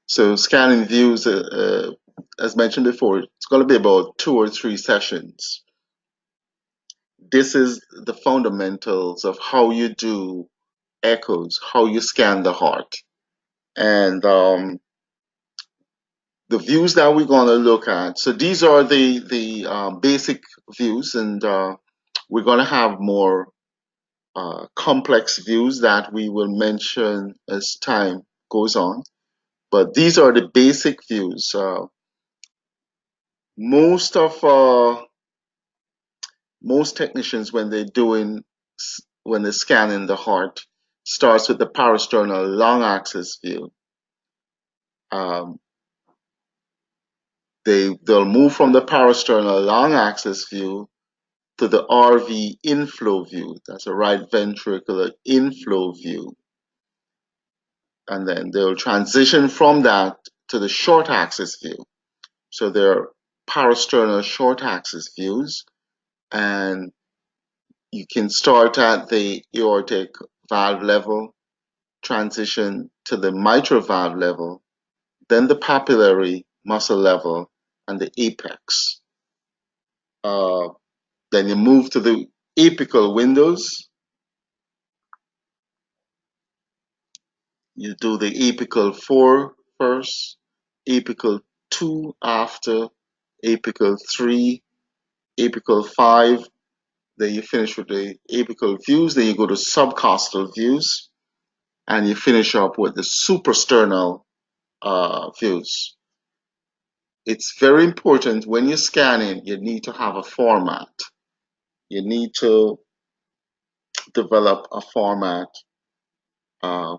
So scanning views, as mentioned before, it's going to be about 2 or 3 sessions. This is the fundamentals of how you do echoes, how you scan the heart. And the views that we're going to look at. So these are the basic views, and we're going to have more complex views that we will mention as time goes on. But these are the basic views. Most of most technicians, when they're scanning the heart, starts with the parasternal long axis view. Um, they'll move from the parasternal long axis view to the RV inflow view. That's a right ventricular inflow view. And then they'll transition from that to the short axis view. So they're parasternal short axis views. And you can start at the aortic valve level, transition to the mitral valve level, then the papillary muscle level, and the apex. Then you move to the apical windows. You do the apical 4 first, apical 2 after, apical 3, apical 5. Then you finish with the apical views. Then you go to subcostal views, and you finish up with the suprasternal views. It's very important when you're scanning, you need to have a format. You need to develop a format uh,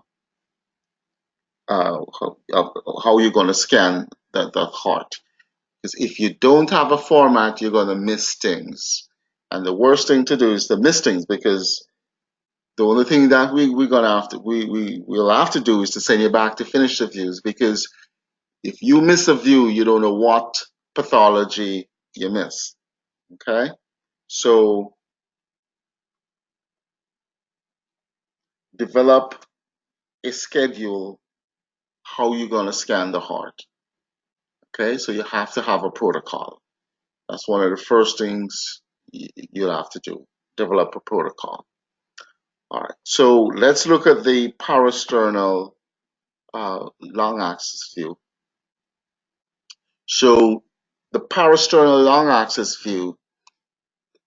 how you're going to scan the heart. Because if you don't have a format, you're going to miss things. And the worst thing to do is to miss things, because the only thing that we're going to we'll have to do is to send you back to finish the views, because if you miss a view, you don't know what pathology you miss. Okay? So develop a schedule how you're going to scan the heart. Okay? So you have to have a protocol. That's one of the first things you'll have to do. Develop a protocol. All right. So let's look at the parasternal long axis view. So the parasternal long axis view,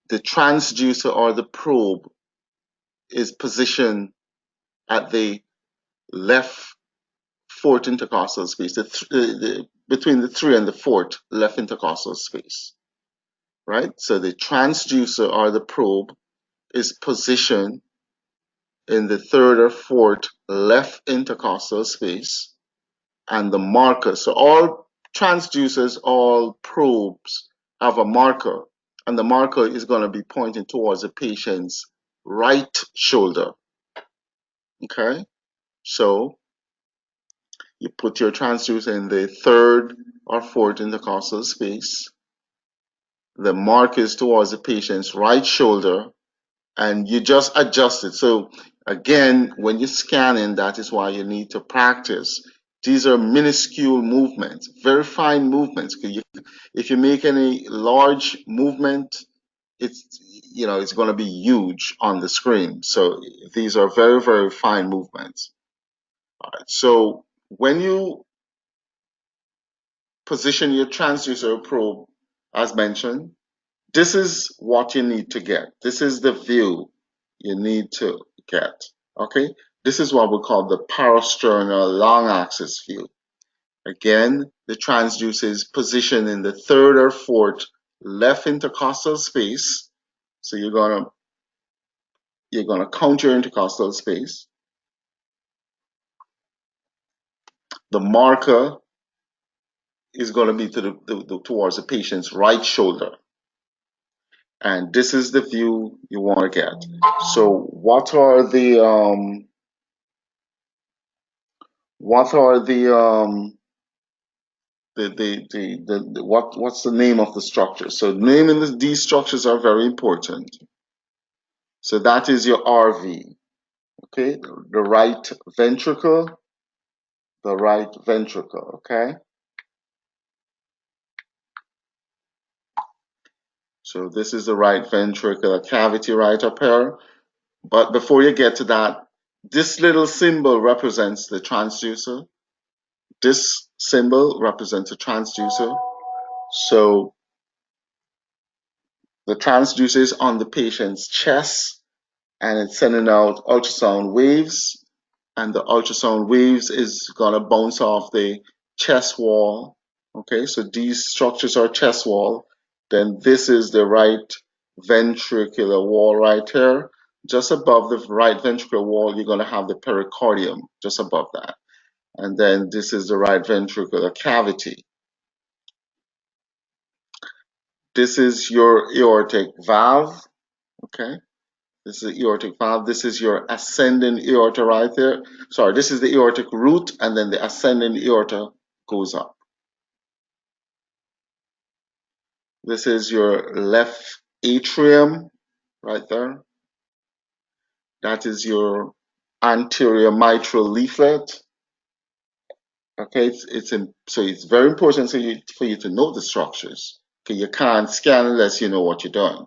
the transducer or the probe is positioned at the left fourth intercostal space, between the 3 and the 4th left intercostal space, right? So the transducer or the probe is positioned in the 3rd or 4th left intercostal space, and the marker. So all transducers, all probes have a marker, and the marker is going to be pointing towards the patient's right shoulder. Okay, so you put your transducer in the 3rd or 4th intercostal space. The marker is towards the patient's right shoulder, and you just adjust it. So again, when you're scanning, that is why you need to practice. These are minuscule movements, very fine movements. If you make any large movement, it's going to be huge on the screen. So these are very, very fine movements. All right. So when you position your transducer probe, as mentioned, this is what you need to get. This is the view you need to get. Okay, this is what we call the parasternal long axis view. Again, the transducer is positioned in the 3rd or 4th left intercostal space. So you're gonna count your intercostal space. The marker is going to be towards the patient's right shoulder, and this is the view you want to get. So what's the name of the structure? So naming these structures are very important. So that is your RV. Okay, the right ventricle, the right ventricle, okay? So this is the right ventricular cavity right up here. But before you get to that, this little symbol represents the transducer. This symbol represents a transducer. So the transducer is on the patient's chest and it's sending out ultrasound waves, and the ultrasound waves is gonna bounce off the chest wall. Okay, so these structures are chest wall. Then this is the right ventricular wall right here. Just above the right ventricular wall, you're gonna have the pericardium just above that. And then this is the right ventricular cavity. This is your aortic valve. Okay. This is the aortic valve. This is your ascending aorta right there. Sorry, this is the aortic root, and then the ascending aorta goes up. This is your left atrium right there. That is your anterior mitral leaflet. Okay, so it's very important for you to know the structures. Okay, you can't scan unless you know what you're doing.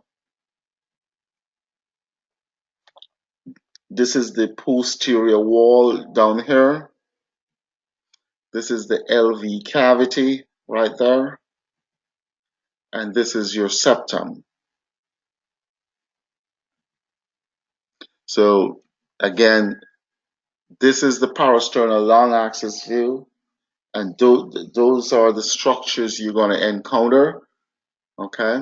This is the posterior wall down here. This is the LV cavity right there. And this is your septum. So again, this is the parasternal long axis view, and those are the structures you're going to encounter. Okay.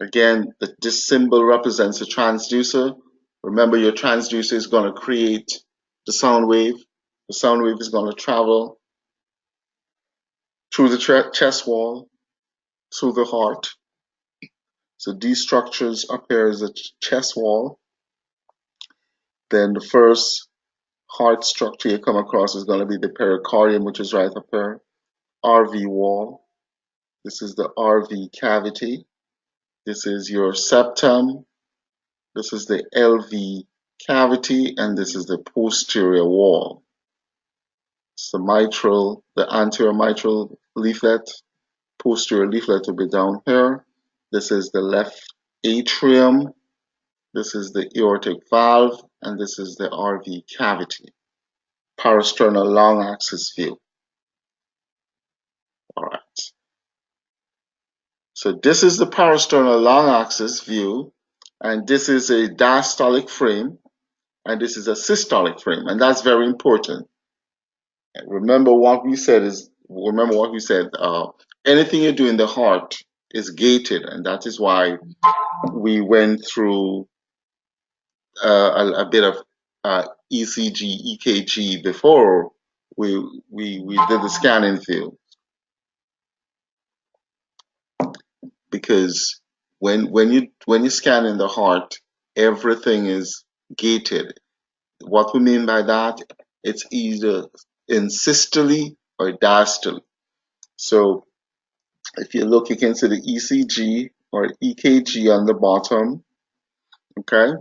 Again, this symbol represents a transducer. Remember, your transducer is going to create the sound wave. The sound wave is going to travel through the chest wall, through the heart. So these structures up here is a chest wall. Then the first heart structure you come across is going to be the pericardium, which is right up here. RV wall. This is the RV cavity. This is your septum. This is the LV cavity, and this is the posterior wall. It's the mitral, the anterior mitral leaflet. Posterior leaflet will be down here. This is the left atrium. This is the aortic valve, and this is the RV cavity. Parasternal long axis view. All right. So this is the parasternal long axis view, and this is a diastolic frame, and this is a systolic frame, and that's very important. Remember what we said. Anything you do in the heart is gated, and that is why we went through a bit of ECG, EKG before we did the scanning view. Because when you scan in the heart, everything is gated. What we mean by that, it's either in systole or diastole. So if you look, you can see the ECG or EKG on the bottom. Okay,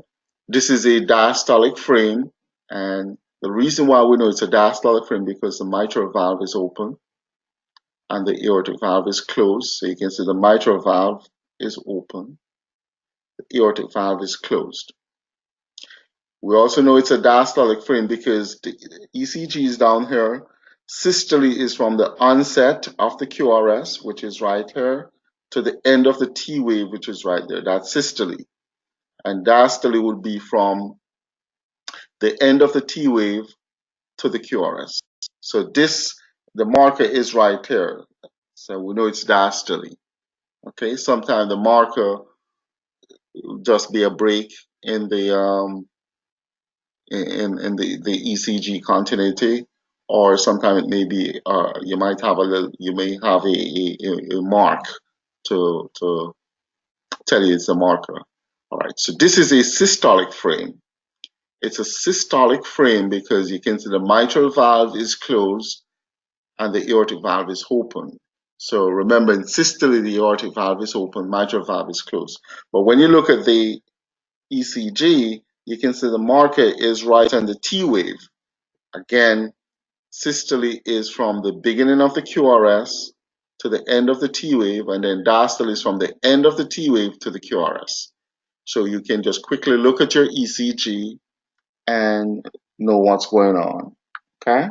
this is a diastolic frame, and the reason why we know it's a diastolic frame because the mitral valve is open and the aortic valve is closed. So you can see the mitral valve is open. The aortic valve is closed. We also know it's a diastolic frame because the ECG is down here. Systole is from the onset of the QRS, which is right here, to the end of the T wave, which is right there. That's systole. And diastole would be from the end of the T wave to the QRS. So the marker is right here. So we know it's diastole. Okay, sometimes the marker will just be a break in the ECG continuity, or sometimes it may be you may have a mark to tell you it's a marker. All right, so this is a systolic frame. It's a systolic frame because you can see the mitral valve is closed and the aortic valve is open. So remember, in systole, the aortic valve is open, mitral valve is closed. But when you look at the ECG, you can see the marker is right on the T wave. Again, Systole is from the beginning of the QRS to the end of the T wave, and then diastole is from the end of the T wave to the QRS. So you can just quickly look at your ECG and know what's going on. Okay?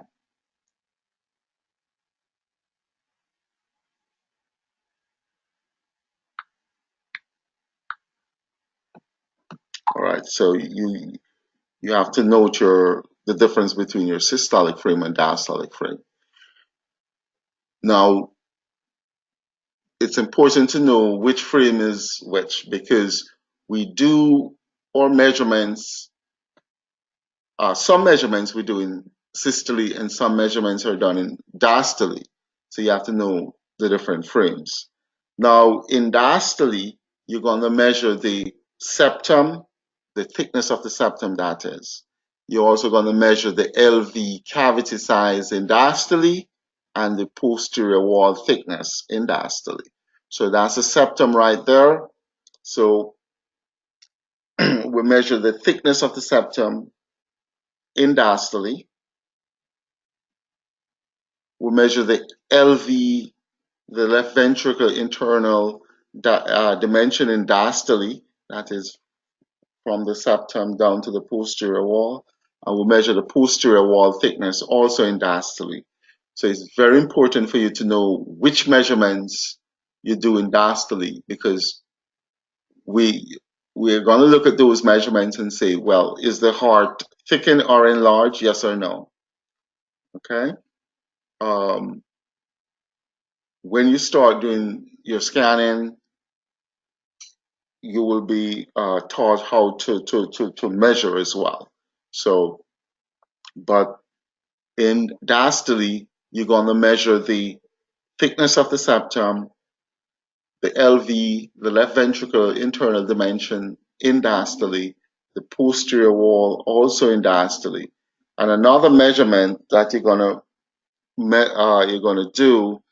All right. So you have to note the difference between your systolic frame and diastolic frame. Now, it's important to know which frame is which, because we do our measurements. Some measurements we do in systole and some measurements are done in diastole. So you have to know the different frames. Now, in diastole, you're going to measure the septum, the thickness of the septum, that is. You're also going to measure the LV cavity size in diastole and the posterior wall thickness in diastole. So that's the septum right there. So we measure the thickness of the septum in diastole. We measure the LV, the left ventricle internal dimension in diastole, that is from the septum down to the posterior wall. And we measure the posterior wall thickness also in diastole. So it's very important for you to know which measurements you do in diastole, because we're going to look at those measurements and say, well, is the heart thickened or enlarged? Yes or no? Okay. Um, when you start doing your scanning, you will be taught how to measure as well. So, but in diastole, you're going to measure the thickness of the septum, the LV, the left ventricle internal dimension in diastole, the posterior wall also in diastole. And another measurement that you're gonna do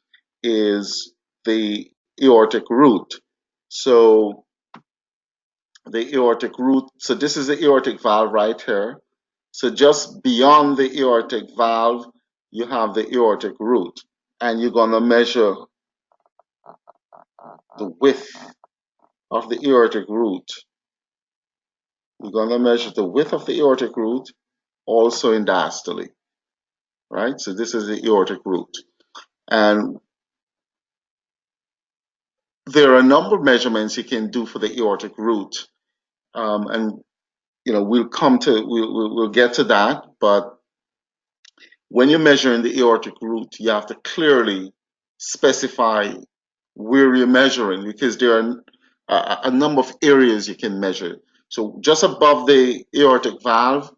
is the aortic root. So the aortic root, so this is the aortic valve right here. So just beyond the aortic valve, you have the aortic root, and you're gonna measure the width of the aortic root. You're gonna measure the width of the aortic root also in diastole, right? So this is the aortic root. And there are a number of measurements you can do for the aortic root. And we'll get to that, but when you're measuring the aortic root, you have to clearly specify where you're measuring, because there are a number of areas you can measure. So just above the aortic valve,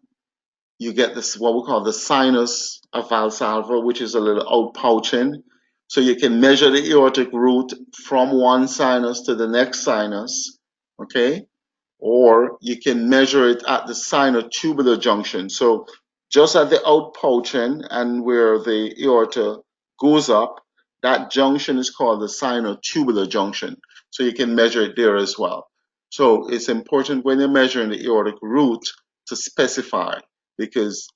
you get this, what we call the sinus of Valsalva, which is a little outpouching. So you can measure the aortic root from one sinus to the next sinus, okay? Or you can measure it at the sinotubular junction. So just at the outpouching and where the aorta goes up, that junction is called the sinotubular junction. So you can measure it there as well. So it's important when you're measuring the aortic root to specify, because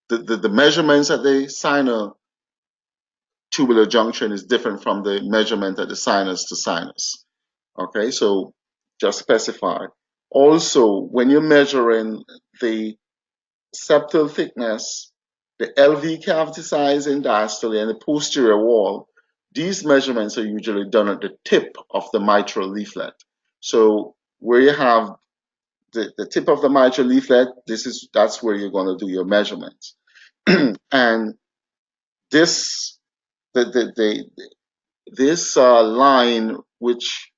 the measurements at the sinotubular junction is different from the measurement at the sinus to sinus. Okay, so just specify. Also, when you're measuring the septal thickness, the LV cavity size in diastole and the posterior wall, these measurements are usually done at the tip of the mitral leaflet. So where you have the tip of the mitral leaflet, that's where you're going to do your measurements. And this this line, which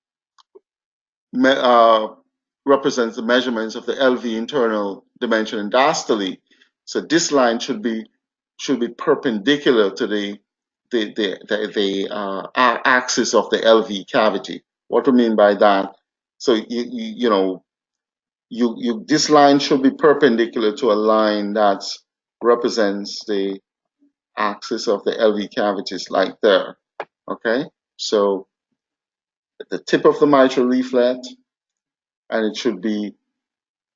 uh, represents the measurements of the LV internal dimension in diastole. So this line should be perpendicular to the axis of the LV cavity. What do we mean by that? So this line should be perpendicular to a line that represents the axis of the LV cavities, like there. Okay, so the tip of the mitral leaflet, and it should be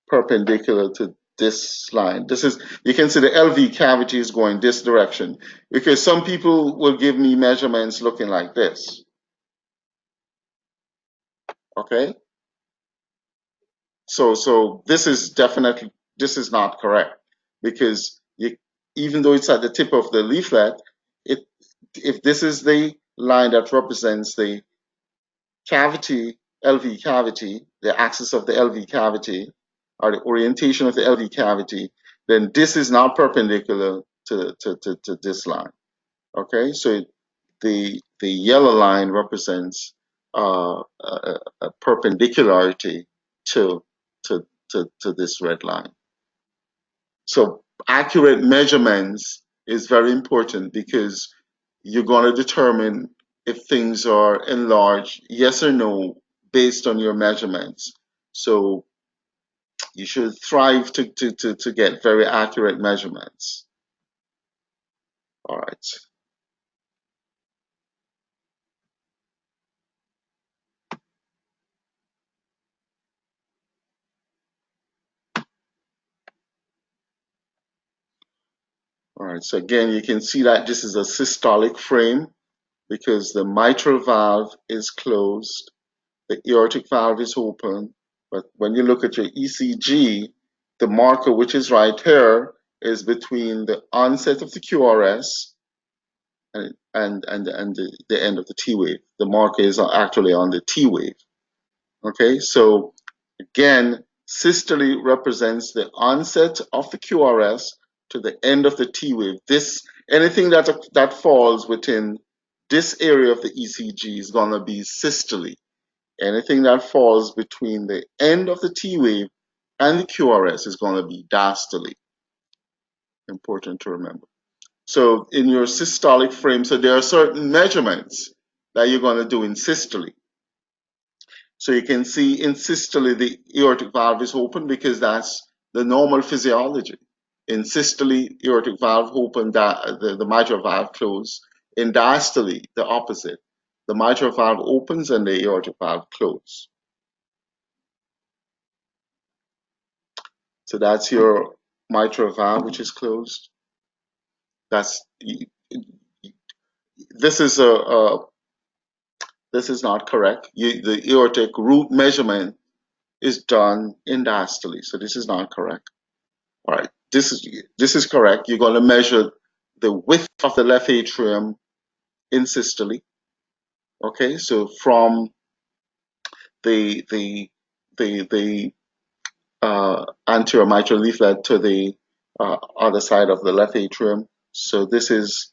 perpendicular to this line. This is, you can see the LV cavity is going this direction, because some people will give me measurements looking like this. Okay, so this is definitely, this is not correct, because you, even though it's at the tip of the leaflet, it, if this is the line that represents the cavity, LV cavity, the axis of the LV cavity, or the orientation of the LV cavity, then this is not perpendicular to this line. Okay, so the yellow line represents a perpendicularity to, to this red line. So accurate measurements is very important, because you're going to determine if things are enlarged, yes or no, based on your measurements. So you should strive to get very accurate measurements. All right. All right. So again, you can see that this is a systolic frame, because the mitral valve is closed, the aortic valve is open. But when you look at your ECG, the marker, which is right here, is between the onset of the QRS and the end of the T wave. The marker is actually on the T wave. Okay, so again, systole represents the onset of the QRS to the end of the T wave. This, anything that falls within this area of the ECG is going to be systole. Anything that falls between the end of the T wave and the QRS is going to be diastole. Important to remember. So in your systolic frame, so there are certain measurements that you're going to do in systole. So you can see in systole, the aortic valve is open, because that's the normal physiology. In systole, aortic valve open, the mitral valve closed. In diastole, the opposite. The mitral valve opens and the aortic valve closes. So that's your mitral valve, which is closed. That's, this is this is not correct. The aortic root measurement is done in diastole, so this is not correct. All right, this is correct. You're going to measure the width of the left atrium in systole. Okay, so from the anterior mitral leaflet to the other side of the left atrium. So this is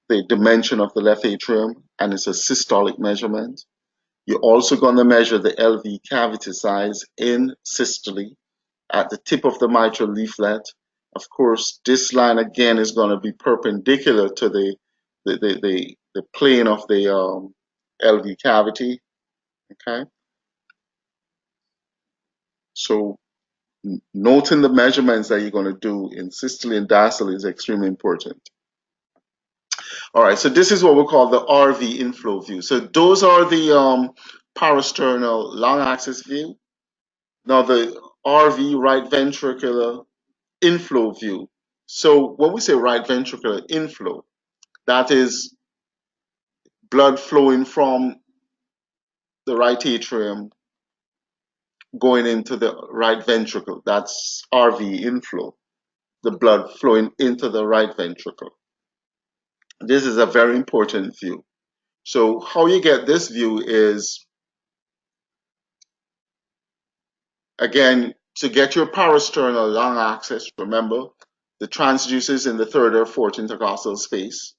the dimension of the left atrium, and it's a systolic measurement. You're also going to measure the LV cavity size in systole at the tip of the mitral leaflet. Of course, this line again is going to be perpendicular to the plane of the LV cavity. Okay, so noting the measurements that you're going to do in systole and diastole is extremely important. All right, so this is what we call the RV inflow view. So those are the parasternal long axis view. Now the RV, right ventricular inflow view. So when we say right ventricular inflow, that is blood flowing from the right atrium going into the right ventricle. That's RV inflow, the blood flowing into the right ventricle. This is a very important view. So how you get this view is, again, to get your parasternal long axis, remember, the transducer is in the third or fourth intercostal space.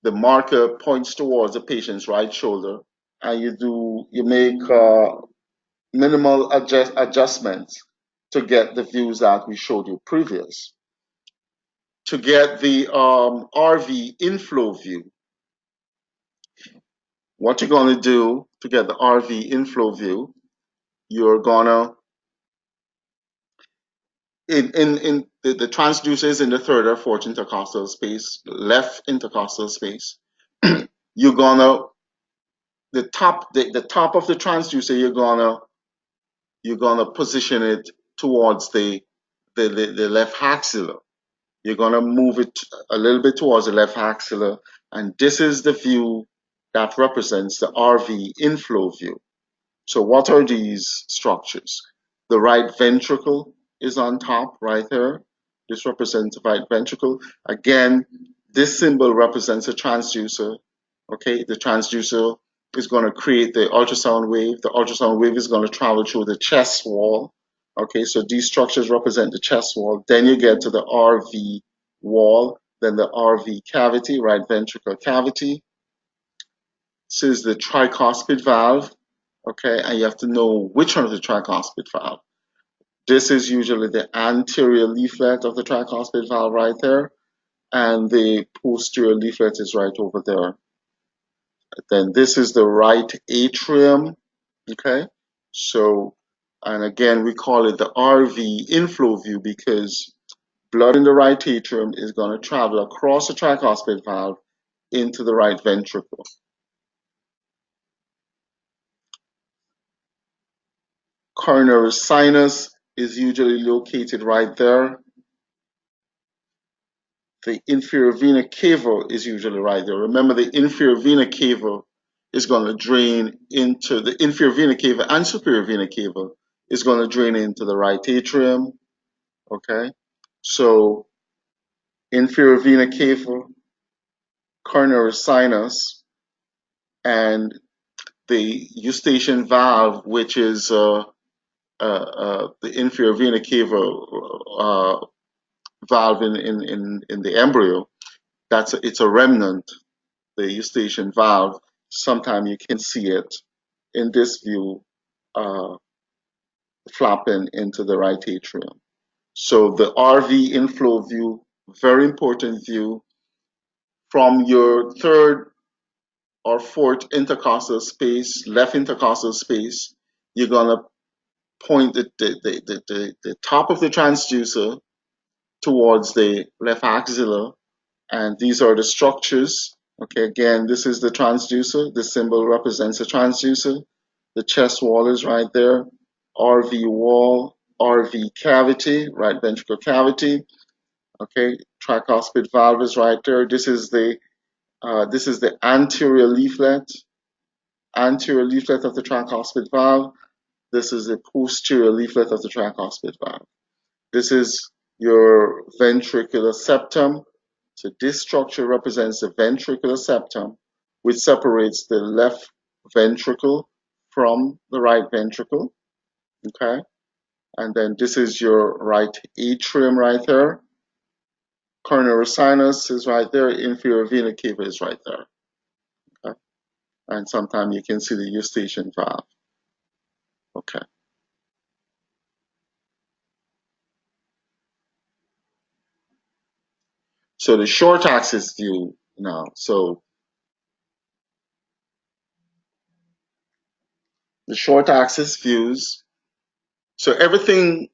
The marker points towards the patient's right shoulder, and you make minimal adjustments to get the views that we showed you previous. To get the RV inflow view, what you're going to do to get the RV inflow view, you're gonna in the transducer is in the third or fourth intercostal space, left intercostal space. You're gonna the top of the transducer, you're gonna position it towards the the left axilla. You're going to move it a little bit towards the left axilla, and this is the view that represents the RV inflow view. So what are these structures? The right ventricle is on top right here. This represents the right ventricle. Again, this symbol represents a transducer. Okay, the transducer is going to create the ultrasound wave. The ultrasound wave is going to travel through the chest wall. Okay, so these structures represent the chest wall. Then you get to the RV wall, then the RV cavity, right ventricle cavity. This is the tricuspid valve. Okay, and you have to know which one is the tricuspid valve. This is usually the anterior leaflet of the tricuspid valve right there, and the posterior leaflet is right over there. Then this is the right atrium. Okay, so, and again, we call it the RV inflow view because blood in the right atrium is going to travel across the tricuspid valve into the right ventricle. Coronary sinus is usually located right there. The inferior vena cava is usually right there. Remember, the inferior vena cava is going to drain into the inferior vena cava, and superior vena cava is going to drain into the right atrium. Okay, so inferior vena cava, coronary sinus, and the eustachian valve, which is the inferior vena cava valve in the embryo. It's a remnant, the eustachian valve. Sometimes you can see it in this view flapping into the right atrium. So the RV inflow view, very important view. From your third or fourth intercostal space, left intercostal space, you're gonna point the top of the transducer towards the left axilla, and these are the structures. Okay, again, this is the transducer. The symbol represents a transducer. The chest wall is right there. RV wall, RV cavity, right ventricle cavity. Okay, tricuspid valve is right there. This is the anterior leaflet of the tricuspid valve. This is the posterior leaflet of the tricuspid valve. This is your ventricular septum. So this structure represents the ventricular septum, which separates the left ventricle from the right ventricle. Okay, and then this is your right atrium right there. Coronary sinus is right there. Inferior vena cava is right there. Okay, and sometimes you can see the eustachian valve. Okay. So the short axis view now. So the short axis views. So everything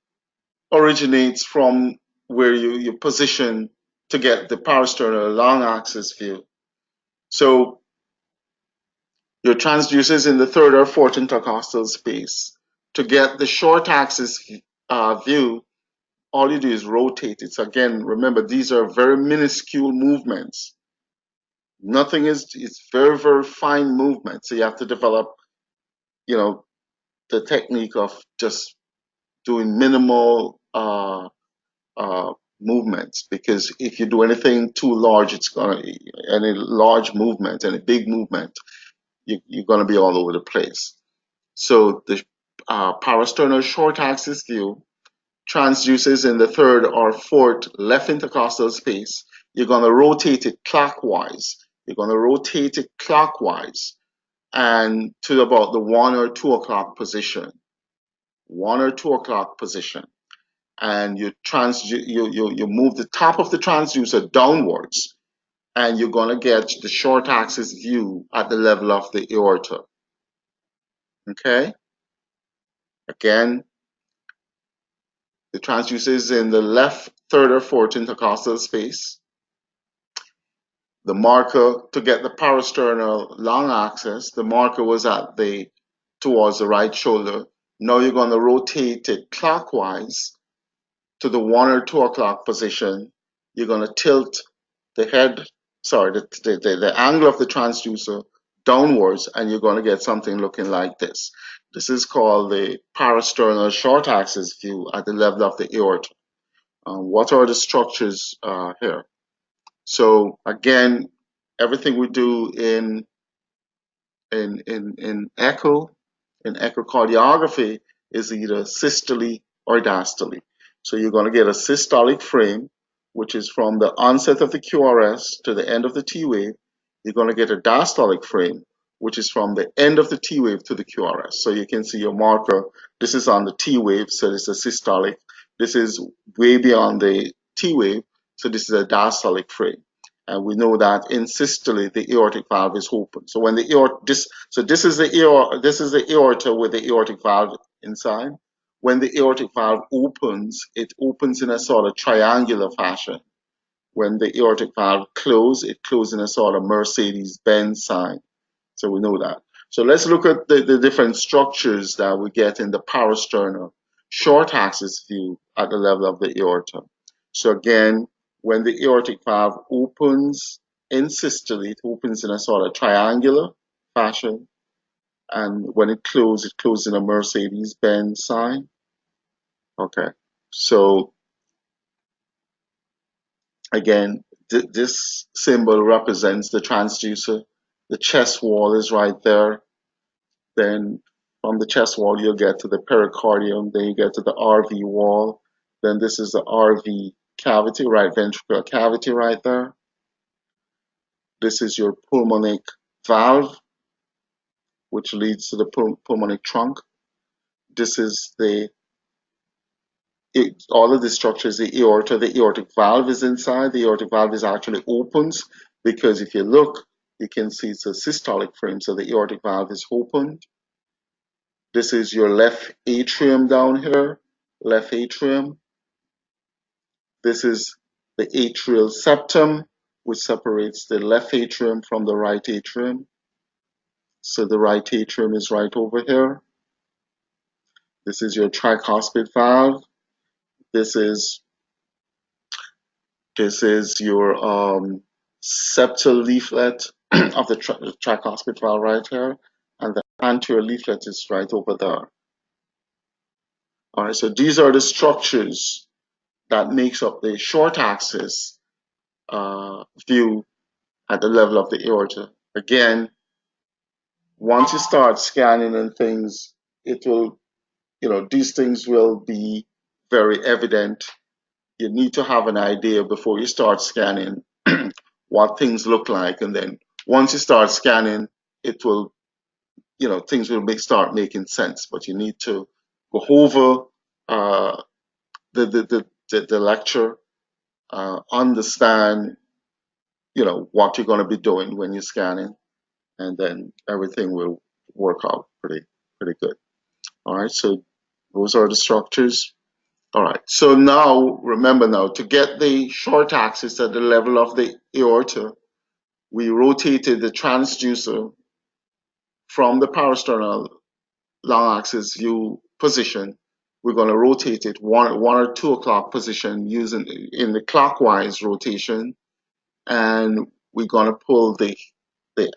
originates from where you position to get the parasternal long axis view. So your transducer is in the third or fourth intercostal space. To get the short axis view, all you do is rotate it. So again, remember, these are very minuscule movements. Nothing is, it's very, very fine movement. So you have to develop, the technique of just doing minimal movements, because if you do anything too large, any large movement, any big movement, you're gonna be all over the place. So the parasternal short axis view transduces in the third or fourth left intercostal space. You're gonna rotate it clockwise. You're gonna rotate it clockwise and to about the 1 or 2 o'clock position. 1 or 2 o'clock position. And you move the top of the transducer downwards, and you're going to get the short axis view at the level of the aorta. Okay? Again, the transducer is in the left third or fourth intercostal space. The marker to get the parasternal long axis, the marker was towards the right shoulder. Now you're going to rotate it clockwise to the 1 or 2 o'clock position, you're going to tilt the head, sorry, the angle of the transducer downwards, and you're going to get something looking like this. This is called the parasternal short axis view at the level of the aorta. What are the structures here? So again, everything we do in echocardiography is either systole or diastole. So you're going to get a systolic frame, which is from the onset of the QRS to the end of the T wave. You're going to get a diastolic frame, which is from the end of the T wave to the QRS. So you can see your marker. This is on the T wave, so this is a systolic. This is way beyond the T wave, so this is a diastolic frame. And we know that in systole the aortic valve is open. So when the aorta, this is the aorta with the aortic valve inside. When the aortic valve opens, it opens in a sort of triangular fashion. When the aortic valve closes, it closes in a sort of Mercedes-Benz sign. So we know that. So let's look at the different structures that we get in the parasternal short axis view at the level of the aorta. So again, when the aortic valve opens in systole, it opens in a sort of triangular fashion. And when it closes in a Mercedes-Benz sign. Okay. So again, this symbol represents the transducer. The chest wall is right there. Then from the chest wall, you'll get to the pericardium. Then you get to the RV wall. Then this is the RV cavity, right ventricular cavity right there. This is your pulmonic valve, which leads to the pulmonic trunk. This is all of the structures, the aorta, the aortic valve is inside. The aortic valve is actually opens because if you look, you can see it's a systolic frame, so the aortic valve is opened. This is your left atrium down here, left atrium. This is the atrial septum, which separates the left atrium from the right atrium. So the right atrium is right over here. This is your tricuspid valve. This is your septal leaflet of the tricuspid valve right here, and the anterior leaflet is right over there. All right, so these are the structures that makes up the short axis view at the level of the aorta. Again, once you start scanning and things, it will, these things will be very evident. You need to have an idea before you start scanning what things look like, and then once you start scanning, it will, things will start making sense. But you need to go over the lecture, understand, what you're going to be doing when you're scanning, and then everything will work out pretty good. All right, so those are the structures. All right, so now remember, now to get the short axis at the level of the aorta, we rotated the transducer from the parasternal long axis view position. We're going to rotate it 1 or 2 o'clock position using in the clockwise rotation, and we're going to pull the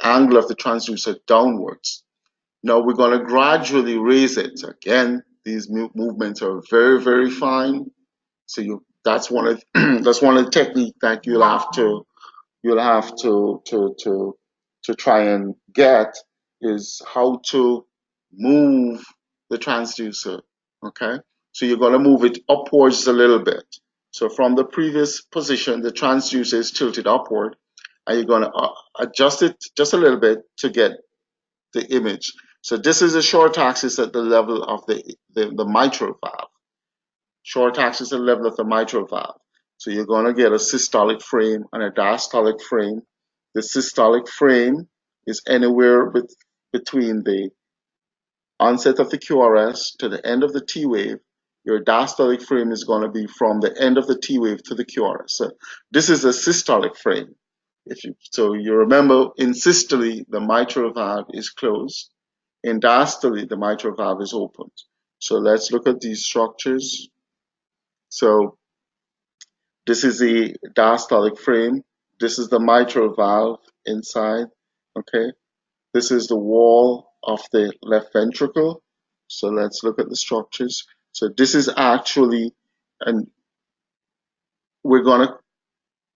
angle of the transducer downwards. Now we're going to gradually raise it. Again, these movements are very fine. So that's one of that's one of the technique that you'll have to try and get, is how to move the transducer. Okay, so you're going to move it upwards a little bit. So from the previous position, the transducer is tilted upward, and you're going to adjust it just a little bit to get the image. So this is a short axis at the level of the mitral valve. Short axis at the level of the mitral valve. So you're going to get a systolic frame and a diastolic frame. The systolic frame is anywhere between the onset of the QRS to the end of the T wave. Your diastolic frame is going to be from the end of the T wave to the QRS. So this is a systolic frame. So you remember, in systole, the mitral valve is closed. In diastole, the mitral valve is opened. So let's look at these structures. So this is the diastolic frame. This is the mitral valve inside. Okay. This is the wall of the left ventricle. So let's look at the structures. So this is actually, and we're gonna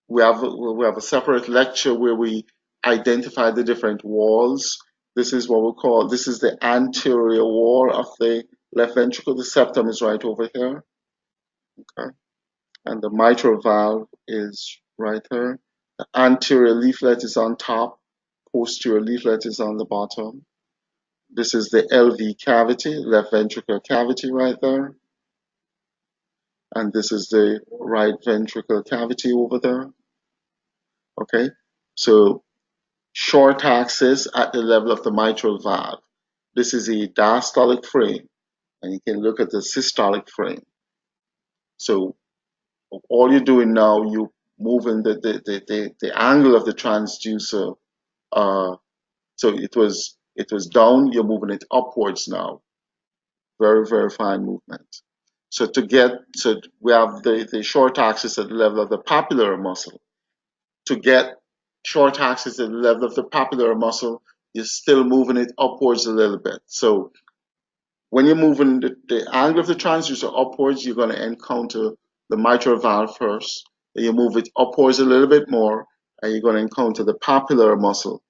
we have a separate lecture where we identify the different walls. This is what we call, this is the anterior wall of the left ventricle. The septum is right over here. Okay. And the mitral valve is right here. The anterior leaflet is on top, posterior leaflet is on the bottom. This is the LV cavity, left ventricular cavity right there. And this is the right ventricular cavity over there. Okay, so short axis at the level of the mitral valve. This is a diastolic frame, and you can look at the systolic frame. So all you're doing now, you moving the angle of the transducer. So it was down, you're moving it upwards now. Very, very fine movement. So we have the short axis at the level of the papillary muscle. To get short axis at the level of the papillary muscle, you're still moving it upwards a little bit. So when you're moving the angle of the transducer upwards, you're going to encounter the mitral valve first. Then you move it upwards a little bit more, and you're going to encounter the papillary muscle.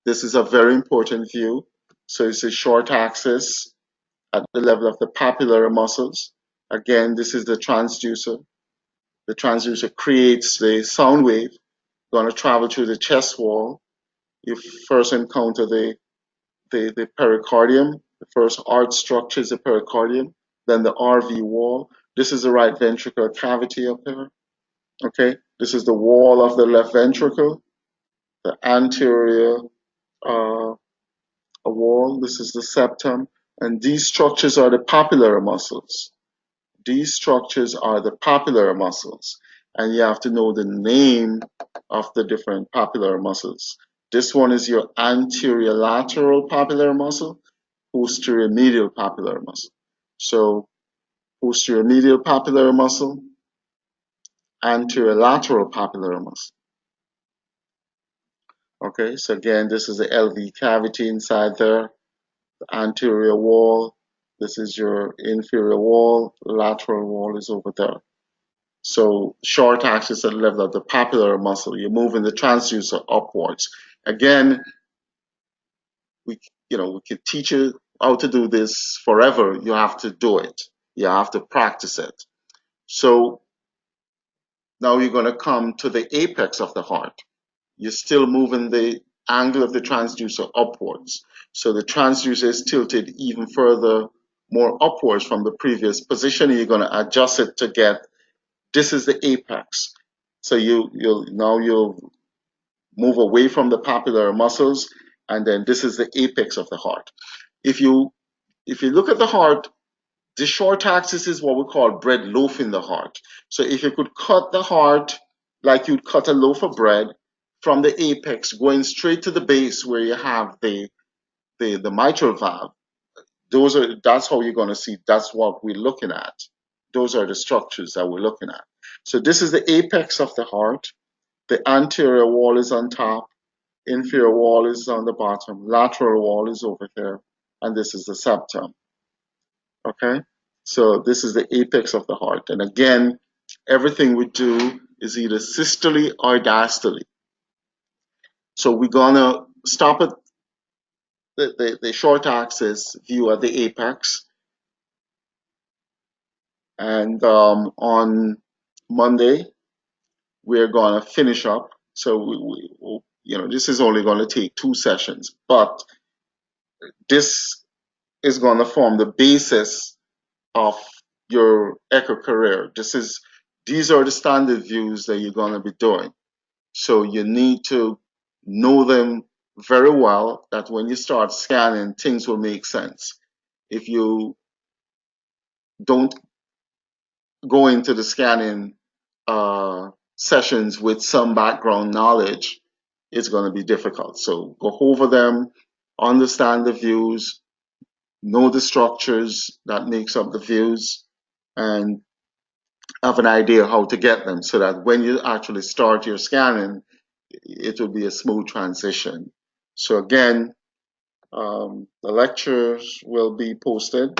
This is a very important view. So it's a short axis at the level of the papillary muscles. Again, this is the transducer. The transducer creates the sound wave, going to travel through the chest wall. You first encounter the pericardium. The first arch structure is the pericardium, then the RV wall. This is the right ventricular cavity up here. Okay, this is the wall of the left ventricle, the anterior wall. This is the septum, and these structures are the papillary muscles. These structures are the papillary muscles, and you have to know the name of the different papillary muscles. This one is your anterior lateral papillary muscle, posterior medial papillary muscle. So posterior medial papillary muscle, anterior lateral papillary muscle. Okay, so again, this is the LV cavity inside there, the anterior wall. This is your inferior wall, lateral wall is over there. So short axis at the level of the papillary muscle, you're moving the transducer upwards. Again, we could teach you how to do this forever. You have to do it. You have to practice it. So now you're going to come to the apex of the heart. You're still moving the angle of the transducer upwards. So the transducer is tilted even further, more upwards from the previous position. You're going to adjust it to get, this is the apex. So you'll move away from the papillary muscles, and then this is the apex of the heart. If you look at the heart, the short axis is what we call bread loaf in the heart. So if you could cut the heart like you'd cut a loaf of bread from the apex going straight to the base where you have the mitral valve, that's how you're going to see, that's what we're looking at. Those are the structures that we're looking at. So this is the apex of the heart. The anterior wall is on top, inferior wall is on the bottom, lateral wall is over here, and this is the septum. Okay, so this is the apex of the heart. And again, everything we do is either systole or diastole. So we're gonna stop at the short axis view at the apex. And on Monday, we're gonna finish up. So this is only gonna take 2 sessions, but this is gonna form the basis of your echo career. These are the standard views that you're going to be doing. So you need to know them very well, that when you start scanning, things will make sense. If you don't go into the scanning sessions with some background knowledge, it's going to be difficult. So go over them, understand the views, know the structures that makes up the views, and have an idea how to get them so that when you actually start your scanning, it will be a smooth transition. So again, the lectures will be posted